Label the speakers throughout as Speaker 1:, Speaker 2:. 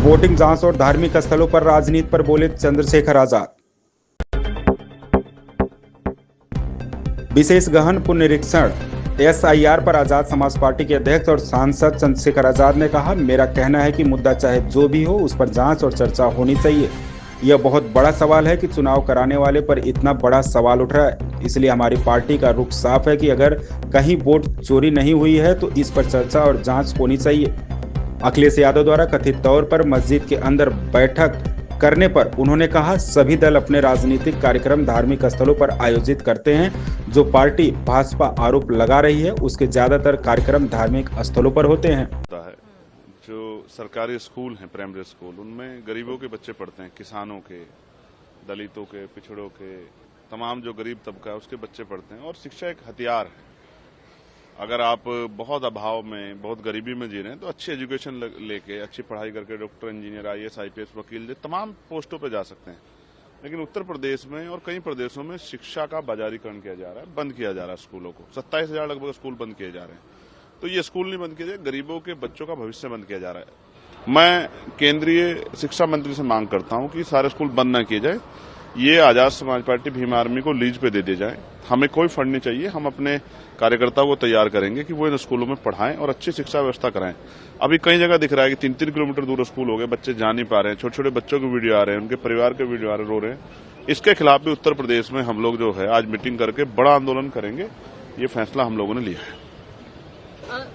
Speaker 1: Voting जांच और धार्मिक स्थलों पर राजनीति पर बोले चंद्रशेखर आजाद। विशेष गहन पुनरीक्षण एसआईआर पर आजाद समाज पार्टी के अध्यक्ष और सांसद चंद्रशेखर आजाद ने कहा, मेरा कहना है कि मुद्दा चाहे जो भी हो उस पर जांच और चर्चा होनी चाहिए। यह बहुत बड़ा सवाल है कि चुनाव कराने वाले पर इतना बड़ा सवाल उठ रहा है। इसलिए हमारी पार्टी का रुख साफ है कि अगर कहीं वोट चोरी नहीं हुई है तो इस पर चर्चा और जांच होनी चाहिए। अखिलेश यादव द्वारा कथित तौर पर मस्जिद के अंदर बैठक करने पर उन्होंने कहा, सभी दल अपने राजनीतिक कार्यक्रम धार्मिक स्थलों पर आयोजित करते हैं। जो पार्टी भाजपा आरोप लगा रही है उसके ज्यादातर कार्यक्रम धार्मिक स्थलों पर होते हैं।
Speaker 2: जो सरकारी स्कूल हैं, प्राइमरी स्कूल, उनमें गरीबों के बच्चे पढ़ते हैं, किसानों के, दलितों के, पिछड़ों के, तमाम जो गरीब तबका है उसके बच्चे पढ़ते हैं। और शिक्षा एक हथियार है। अगर आप बहुत अभाव में, बहुत गरीबी में जी रहे हैं तो अच्छी एजुकेशन लेके, अच्छी पढ़ाई करके डॉक्टर, इंजीनियर, आईएएस, आईपीएस, वकील, तमाम पोस्टों पे जा सकते हैं। लेकिन उत्तर प्रदेश में और कई प्रदेशों में शिक्षा का बाजारीकरण किया जा रहा है, बंद किया जा रहा है स्कूलों को। 27,000 लगभग स्कूल बंद किए जा रहे हैं। तो ये स्कूल नहीं बंद किया जाए, गरीबों के बच्चों का भविष्य बंद किया जा रहा है। मैं केंद्रीय शिक्षा मंत्री से मांग करता हूं कि सारे स्कूल बंद न किए जाए। ये आजाद समाज पार्टी भीम आर्मी को लीज पे दे दिए जाए। हमें कोई फंड नहीं चाहिए। हम अपने कार्यकर्ताओं को तैयार करेंगे कि वो इन स्कूलों में पढ़ाएं और अच्छी शिक्षा व्यवस्था कराएं। अभी कई जगह दिख रहा है कि 3-3 किलोमीटर दूर स्कूल हो गए, बच्चे जा नहीं पा रहे हैं। छोटे छोटे बच्चों के वीडियो आ रहे हैं, उनके परिवार के वीडियो आ रहे, रो रहे हैं। इसके खिलाफ भी उत्तर प्रदेश में हम लोग जो है आज मीटिंग करके बड़ा आंदोलन करेंगे। ये फैसला हम लोगों ने लिया है।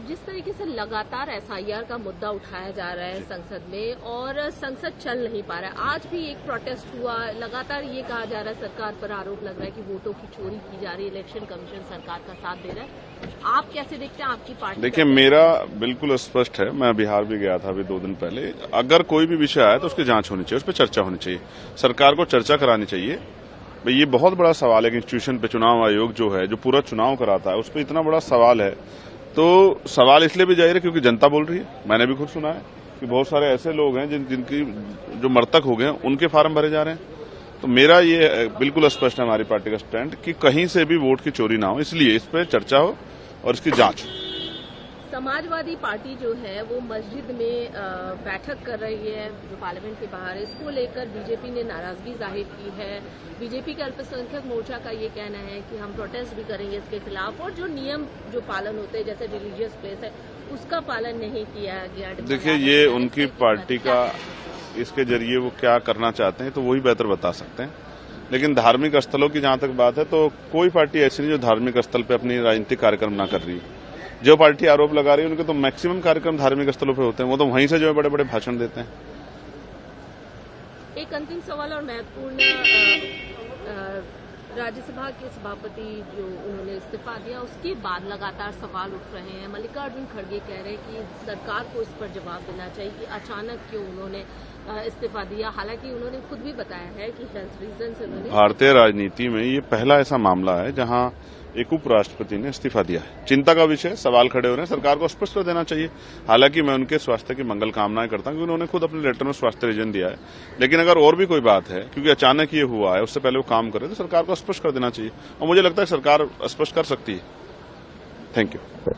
Speaker 3: जिस तरीके से लगातार एसआईआर का मुद्दा उठाया जा रहा है संसद में और संसद चल नहीं पा रहा है, आज भी एक प्रोटेस्ट हुआ। लगातार ये कहा जा रहा है, सरकार पर आरोप लग रहा है कि वोटों की चोरी की जा रही है। इलेक्शन कमीशन सरकार का साथ दे रहा है। आप कैसे देखते हैं? आपकी पार्टी?
Speaker 2: देखिए, मेरा बिल्कुल स्पष्ट है। मैं बिहार भी गया था अभी 2 दिन पहले। अगर कोई भी विषय आया तो उसकी जांच होनी चाहिए, उस पर चर्चा होनी चाहिए, सरकार को चर्चा करानी चाहिए। भाई, ये बहुत बड़ा सवाल है कि इंस्टीट्यूशन पे चुनाव आयोग जो है, जो पूरा चुनाव कराता है, उस पर इतना बड़ा सवाल है। तो सवाल इसलिए भी जाहिर है क्योंकि जनता बोल रही है। मैंने भी खुद सुना है कि बहुत सारे ऐसे लोग हैं जिनकी जो मृतक हो गए हैं, उनके फार्म भरे जा रहे हैं। तो मेरा ये बिल्कुल स्पष्ट है, हमारी पार्टी का स्टैंड, कि कहीं से भी वोट की चोरी ना हो, इसलिए इस पर चर्चा हो और इसकी जांच हो।
Speaker 3: समाजवादी पार्टी जो है वो मस्जिद में बैठक कर रही है जो पार्लियामेंट के बाहर है। इसको लेकर बीजेपी ने नाराजगी जाहिर की है। बीजेपी के अल्पसंख्यक मोर्चा का ये कहना है कि हम प्रोटेस्ट भी करेंगे इसके खिलाफ, और जो नियम जो पालन होते हैं जैसे रिलीजियस प्लेस है उसका पालन नहीं किया गया।
Speaker 2: देखिए, ये उनकी पार्टी का, इसके जरिए वो क्या करना चाहते हैं तो वही बेहतर बता सकते हैं। लेकिन धार्मिक स्थलों की जहां तक बात है तो कोई पार्टी ऐसी नहीं जो धार्मिक स्थल पर अपनी राजनीतिक कार्यक्रम ना कर रही है। जो पार्टी आरोप लगा रही है उनके तो मैक्सिमम कार्यक्रम धार्मिक स्थलों पे होते हैं। वो तो वहीं से जो है बड़े बड़े भाषण देते हैं।
Speaker 3: एक अंतिम सवाल और महत्वपूर्ण, राज्यसभा के सभापति जो उन्होंने इस्तीफा दिया उसके बाद लगातार सवाल उठ रहे हैं। मल्लिकार्जुन खड़गे कह रहे हैं कि सरकार को इस पर जवाब देना चाहिए कि अचानक क्यों उन्होंने इस्तीफा दिया। हालांकि उन्होंने खुद भी बताया है कि हेल्थ रीजन से उन्होंने।
Speaker 2: भारतीय राजनीति में ये पहला ऐसा मामला है जहां एक उपराष्ट्रपति ने इस्तीफा दिया है। चिंता का विषय, सवाल खड़े हो रहे हैं, सरकार को स्पष्ट कर देना चाहिए। हालांकि मैं उनके स्वास्थ्य की मंगल कामनाएं करता हूं, क्योंकि उन्होंने खुद अपने लेटर में स्वास्थ्य रीजन दिया है। लेकिन अगर और भी कोई बात है, क्योंकि अचानक ये हुआ है, उससे पहले वो काम करे, तो सरकार को स्पष्ट कर देना चाहिए। और मुझे लगता है सरकार स्पष्ट कर सकती है। Thank you.